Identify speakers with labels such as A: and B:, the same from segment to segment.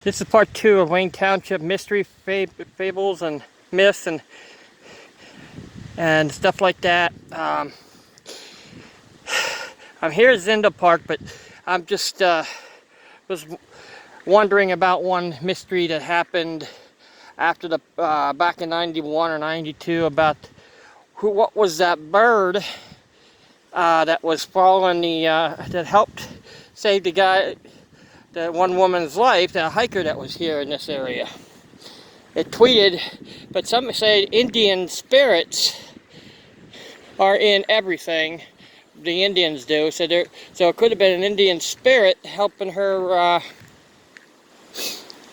A: This is part 2 of Wayne Township mystery fables and myths and stuff like that. I'm here at Zindel Park, but I'm just was wondering about one mystery that happened after the back in '91 or '92 about what was that bird that was following the that helped save the guy. The one woman's life, the hiker that was here in this area. It tweeted, but some say Indian spirits are in everything. The Indians do, so it could have been an Indian spirit helping her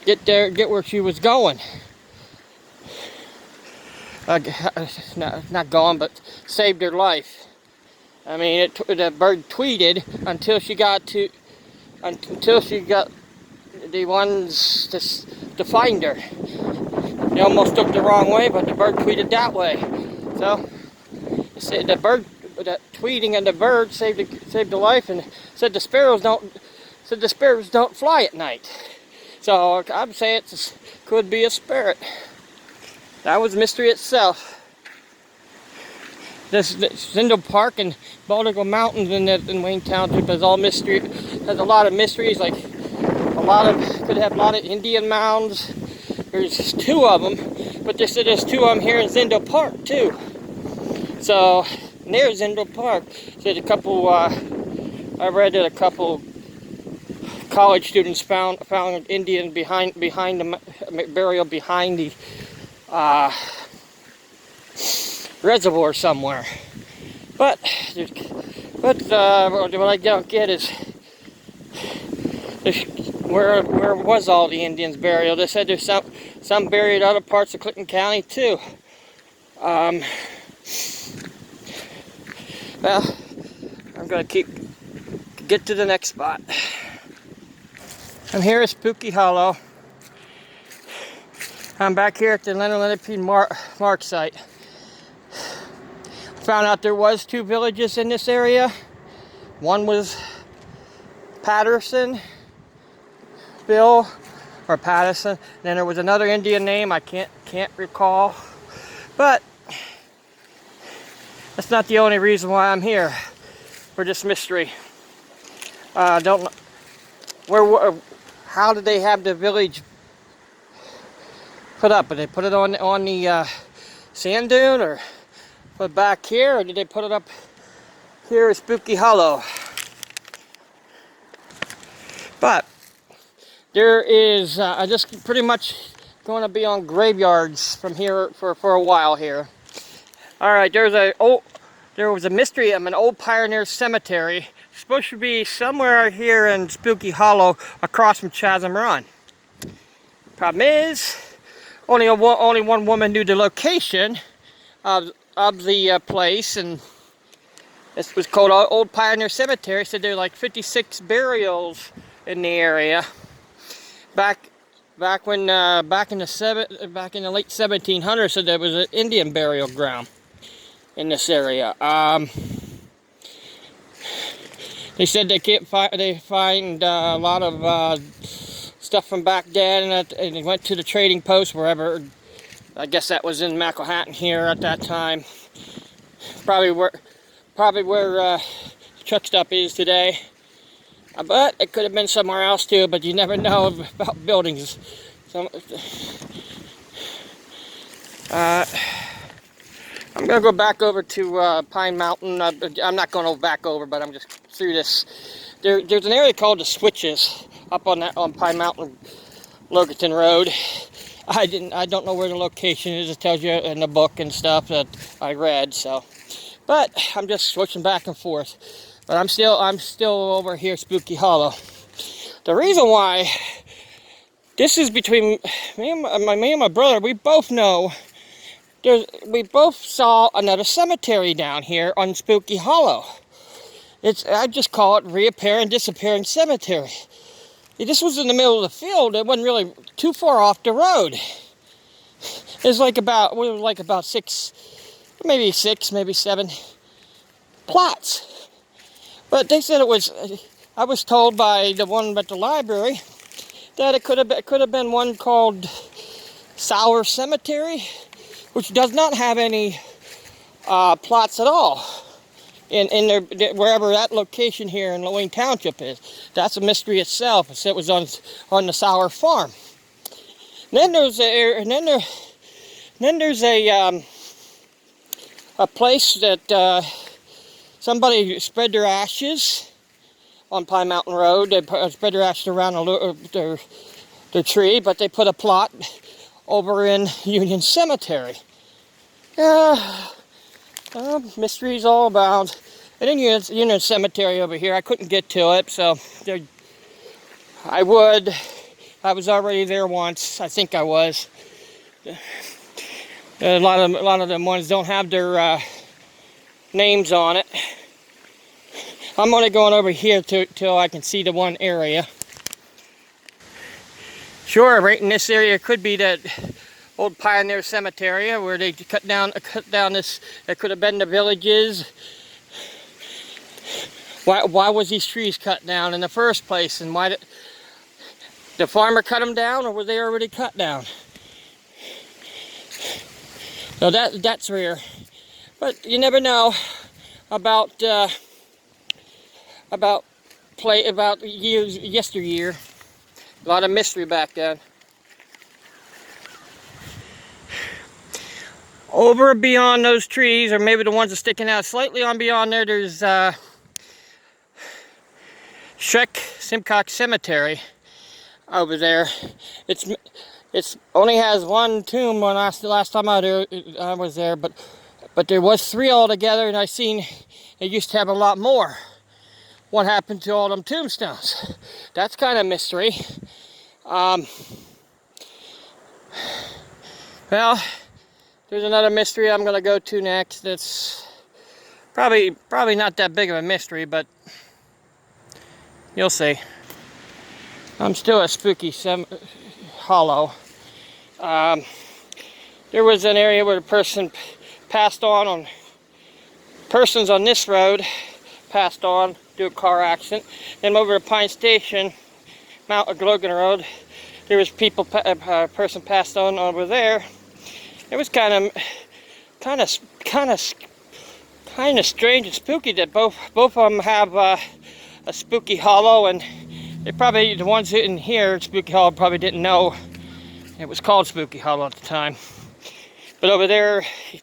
A: get where she was going. Not going, but saved her life. I mean, the bird tweeted until she got the ones to find her. They almost took the wrong way, but the bird tweeted that way. So the bird, that tweeting and the bird saved the life, and said the sparrows don't fly at night. So I'm saying it could be a spirit. That was mystery itself. This Zindel Park and Baltimore Mountains in Wayne Township is all mystery. Has a lot of mysteries, like could have a lot of Indian mounds. There's 2 of them, but they said there's 2 of them here in Zindel Park too. So near Zindel Park, said a couple. I read that a couple college students found an Indian behind the burial behind the reservoir somewhere. But what I don't get is where was all the Indians buried? They said there's some buried in other parts of Clinton County too. Well, I'm gonna get to the next spot. I'm here at Spooky Hollow. I'm back here at the Leonard P. Mark site. Found out there was 2 villages in this area. One was Pattersonville or Patterson. Then there was another Indian name I can't recall. But that's not the only reason why I'm here for this mystery. Don't know how did they have the village put up? Did they put it on the sand dune, or put it back here, or did they put it up here at Spooky Hollow? But there is just pretty much going to be on graveyards from here for a while here. All right, there was a mystery of an old pioneer cemetery. It's supposed to be somewhere here in Spooky Hollow, across from Chasm Run. Problem is, only one woman knew the location of the place, and this was called Old Pioneer Cemetery. Said there were like 56 burials in the area back in the late 1700s. So there was an Indian burial ground in this area. They said they find a lot of stuff from back then, and they went to the trading post wherever. I guess that was in McElhattan here at that time. Probably where the truck stop is today. But it could have been somewhere else too, but you never know about buildings. I'm going to go back over to Pine Mountain. I'm not going to go back over, but I'm just through this. There's an area called the Switches up on Pine Mountain, Loganton Road. I don't know where the location is. It tells you in the book and stuff that I read. So, but I'm just switching back and forth. But I'm still over here at Spooky Hollow. The reason why this is between me and my brother, we both know we both saw another cemetery down here on Spooky Hollow. I just call it Reappearing Disappearing Cemetery. This was in the middle of the field. It wasn't really too far off the road. It was like about 6, maybe 7 plots. But they said it was. I was told by the one at the library that it could have been one called Sour Cemetery, which does not have any plots at all in their, wherever that location here in Wayne Township is. That's a mystery itself. It was on the Sour Farm. And then there's a place that somebody spread their ashes on Pine Mountain Road. They spread their ashes around their tree, but they put a plot over in Union Cemetery. Mysteries all abound. And then Union Cemetery over here, I couldn't get to it, so I was already there once. I think I was. A lot of them ones don't have their names on it. I'm only going over here till I can see the one area. Sure, right in this area could be that old Pioneer Cemetery where they cut down this. That could have been the villages. Why was these trees cut down in the first place, and why did the farmer cut them down, or were they already cut down? So that's rare, but you never know about yesteryear. A lot of mystery back then. Over beyond those trees, or maybe the ones that are sticking out slightly on beyond there, there's Simcox Cemetery over there. It's only has one tomb. When last time I was there, but there was 3 altogether, and I seen it used to have a lot more. What happened to all them tombstones? That's kind of mystery. Well, there's another mystery I'm gonna go to next. That's probably not that big of a mystery, but you'll see. I'm still at Spooky Hollow. There was an area where a person passed on persons on this road passed on due to a car accident. Then over to Pine Station, Mount Logan Road, there was a person passed on over there. It was kind of strange and spooky that both of them have a Spooky Hollow, and they probably, the ones in here, Spooky Hollow, probably didn't know it was called Spooky Hollow at the time. But over there, he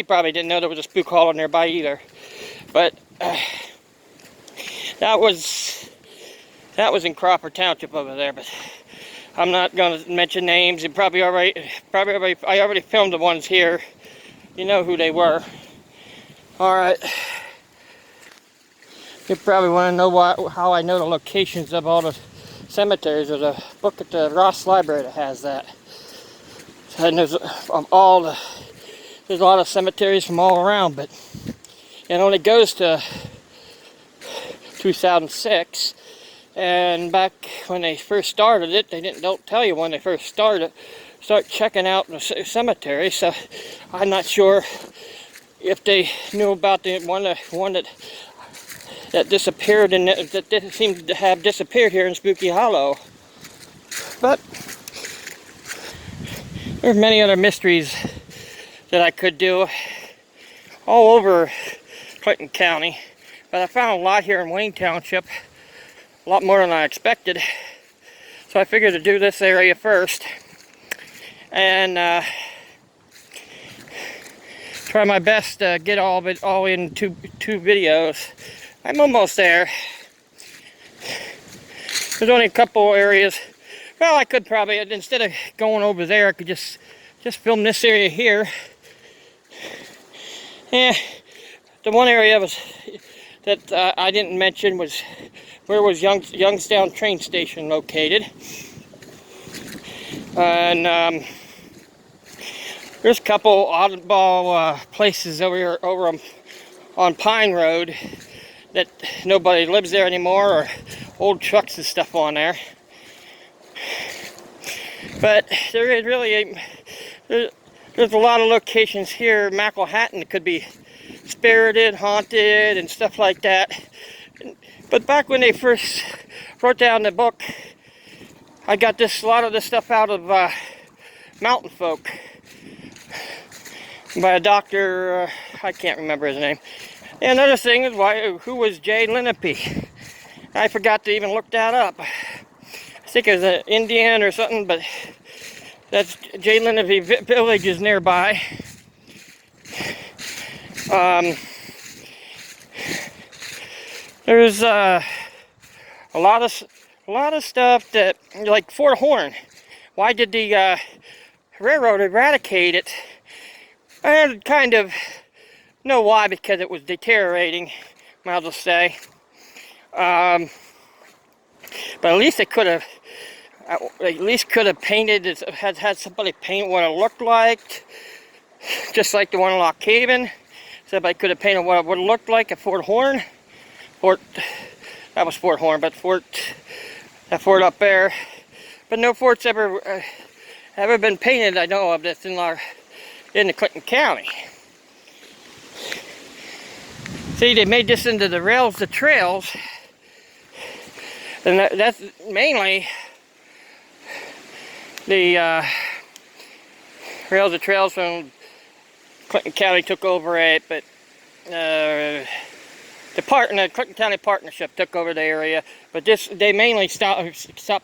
A: probably didn't know there was a Spook Hollow nearby either. But that was in Crawford Township over there. But I'm not going to mention names. You I already filmed the ones here. You know who they were. All right. You probably want to know how I know the locations of all the cemeteries. There's a book at the Ross Library that has that. And there's a lot of cemeteries from all around, but it only goes to 2006. And back when they first started it, don't tell you when they first start checking out the cemetery. So I'm not sure if they knew about the one that disappeared, and that seemed to have disappeared here in Spooky Hollow. But there's many other mysteries that I could do all over Clinton County, but I found a lot here in Wayne Township, a lot more than I expected. So I figured to do this area first and try my best to get all of it all in two videos. I'm almost there. There's only a couple areas. Well, I could probably, instead of going over there, I could just film this area here. Yeah, the one area that I didn't mention was where was Youngstown train station located. And there's a couple oddball places over here, on Pine Road, that nobody lives there anymore, or old trucks and stuff on there. But there is really there's a lot of locations here, Macklehattan, that could be spirited, haunted, and stuff like that. But back when they first wrote down the book, I got a lot of this stuff out of Mountain Folk by a doctor, I can't remember his name. And another thing is, who was Jay Lenape? I forgot to even look that up. I think it was an Indian or something, but that's Jay Lenape village is nearby. There's a lot of stuff that, like Fort Horn. Why did the railroad eradicate it? I kind of know why, because it was deteriorating, I'll just say. But at least it could have, painted it, had somebody paint what it looked like, just like the one in Lock Haven. Somebody could have painted what it would have looked like at Fort Horn. That was Fort Horn, but that fort up there. But no fort's ever been painted, I know of, that's in the Clinton County. See, they made this into the rails to trails, and that's mainly the rails to trails from Clinton County took over it, but the Clinton County Partnership took over the area. But they mainly stop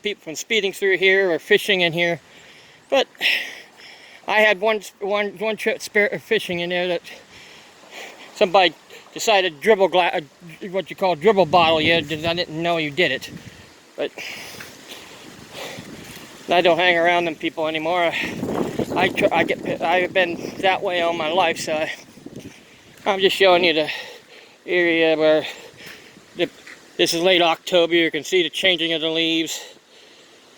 A: people from speeding through here or fishing in here. But I had one trip fishing in there that somebody decided to dribble what you call dribble bottle you. I didn't know you did it. But I don't hang around them people anymore. I've been that way all my life, so I'm just showing you the area where this is late October. You can see the changing of the leaves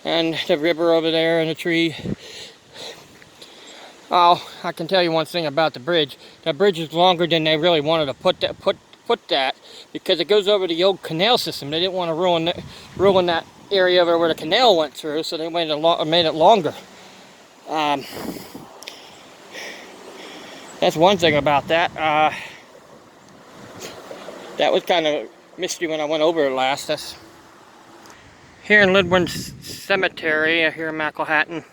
A: and the river over there and the tree. Oh, I can tell you one thing about the bridge. The bridge is longer than they really wanted to put that because it goes over the old canal system. They didn't want to ruin that area over where the canal went through, so they made it longer. That's one thing about that. That was kind of mystery when I went over it last. That's here in Lidwin Cemetery here in Macklehattan.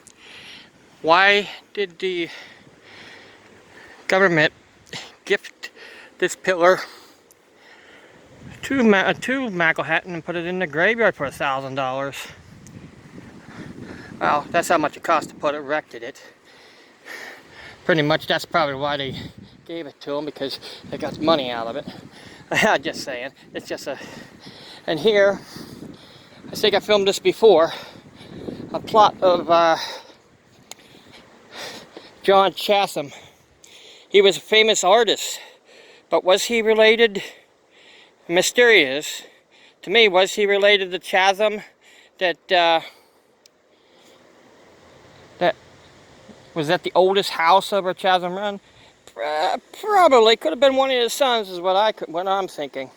A: Why did the government gift this pillar to Macklehattan and put it in the graveyard for $1,000? Well, that's how much it cost to erected it. Pretty much that's probably why they gave it to them, because they got money out of it. I'm just saying, it's just and here, I think I filmed this before, a plot of John Chatham. He was a famous artist, but was he related? Mysterious. To me, was he related to Chatham? That was that the oldest house over Chatham Run? Probably could have been one of his sons, is what I'm thinking.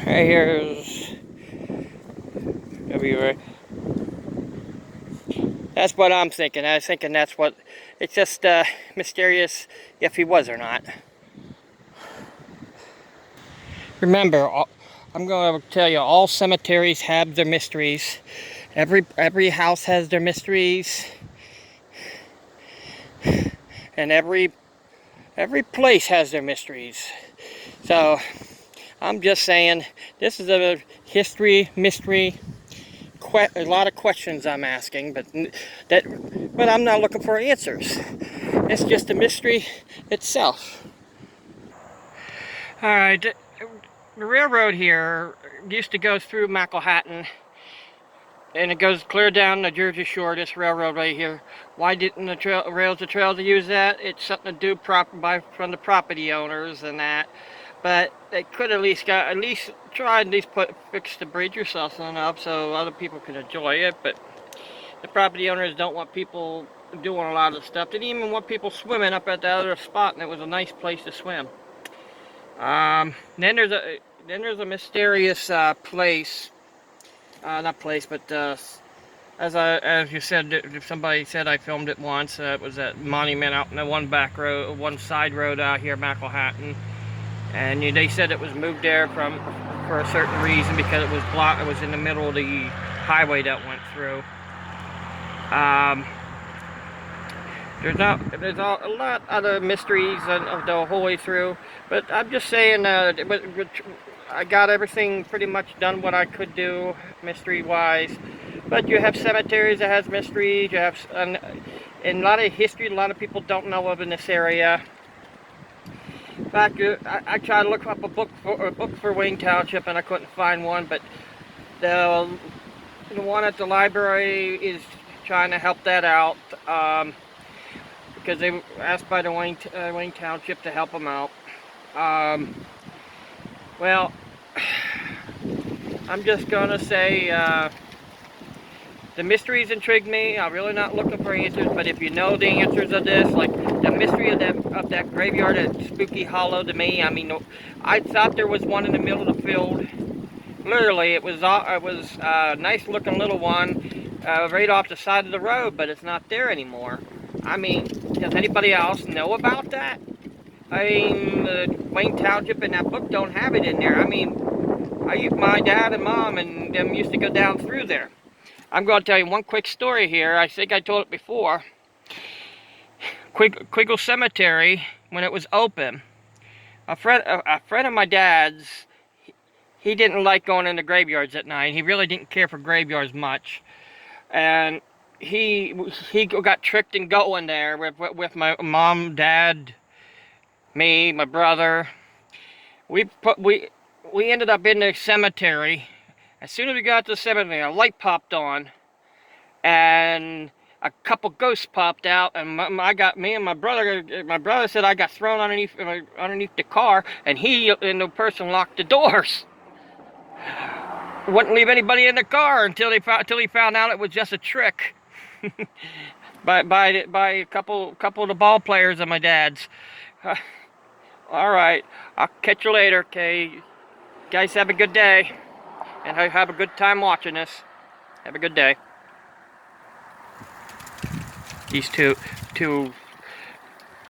A: Right here's everywhere. That's what I'm thinking. I'm thinking that's what. It's just mysterious if he was or not. Remember, I'm going to tell you, all cemeteries have their mysteries. Every house has their mysteries, and every place has their mysteries. So I'm just saying, this is a history mystery. A lot of questions I'm asking, but I'm not looking for answers. It's just a mystery itself. All right, the railroad here used to go through Macklehattan. And it goes clear down the Jersey Shore, this railroad right here. Why didn't the rails to trails use that? It's something to do from the property owners and that. But they could at least try and fix the bridge or something up so other people could enjoy it. But the property owners don't want people doing a lot of stuff. They didn't even want people swimming up at the other spot, and it was a nice place to swim. Then there's a mysterious place. Not place, but as you said, somebody said I filmed it once. It was that monument out in the one side road out here, Macklehattan. and they said it was moved there for a certain reason because it was blocked. It was in the middle of the highway that went through. There's a lot of other mysteries of the whole way through, but I'm just saying I got everything pretty much done what I could do mystery-wise. But you have cemeteries that has mysteries. You have and a lot of history a lot of people don't know of in this area. In fact, I tried to look up a book for Wayne Township and I couldn't find one, but the one at the library is trying to help that out. Because they were asked by the Wayne Township to help them out. Well, I'm just gonna say the mysteries intrigue me. I'm really not looking for answers, but if you know the answers of this, like the mystery of that graveyard at Spooky Hollow, to me, I mean, I thought there was one in the middle of the field. Literally, it was a nice looking little one right off the side of the road, but it's not there anymore. I mean, does anybody else know about that? I mean, Wayne Township and that book don't have it in there. I mean, my dad and mom and them used to go down through there. I'm going to tell you one quick story here. I think I told it before. Quiggle Cemetery, when it was open, a friend of my dad's, he didn't like going into graveyards at night. He really didn't care for graveyards much. And he got tricked in going there with my mom, dad, me, my brother. We ended up in the cemetery. As soon as we got to the cemetery, a light popped on, and a couple ghosts popped out, and me and my brother. My brother said I got thrown underneath the car, and the person locked the doors. Wouldn't leave anybody in the car until he found out it was just a trick. by a couple of the ball players of my dad's. All right, I'll catch you later. Okay, guys, have a good day, and have a good time watching this. Have a good day. These two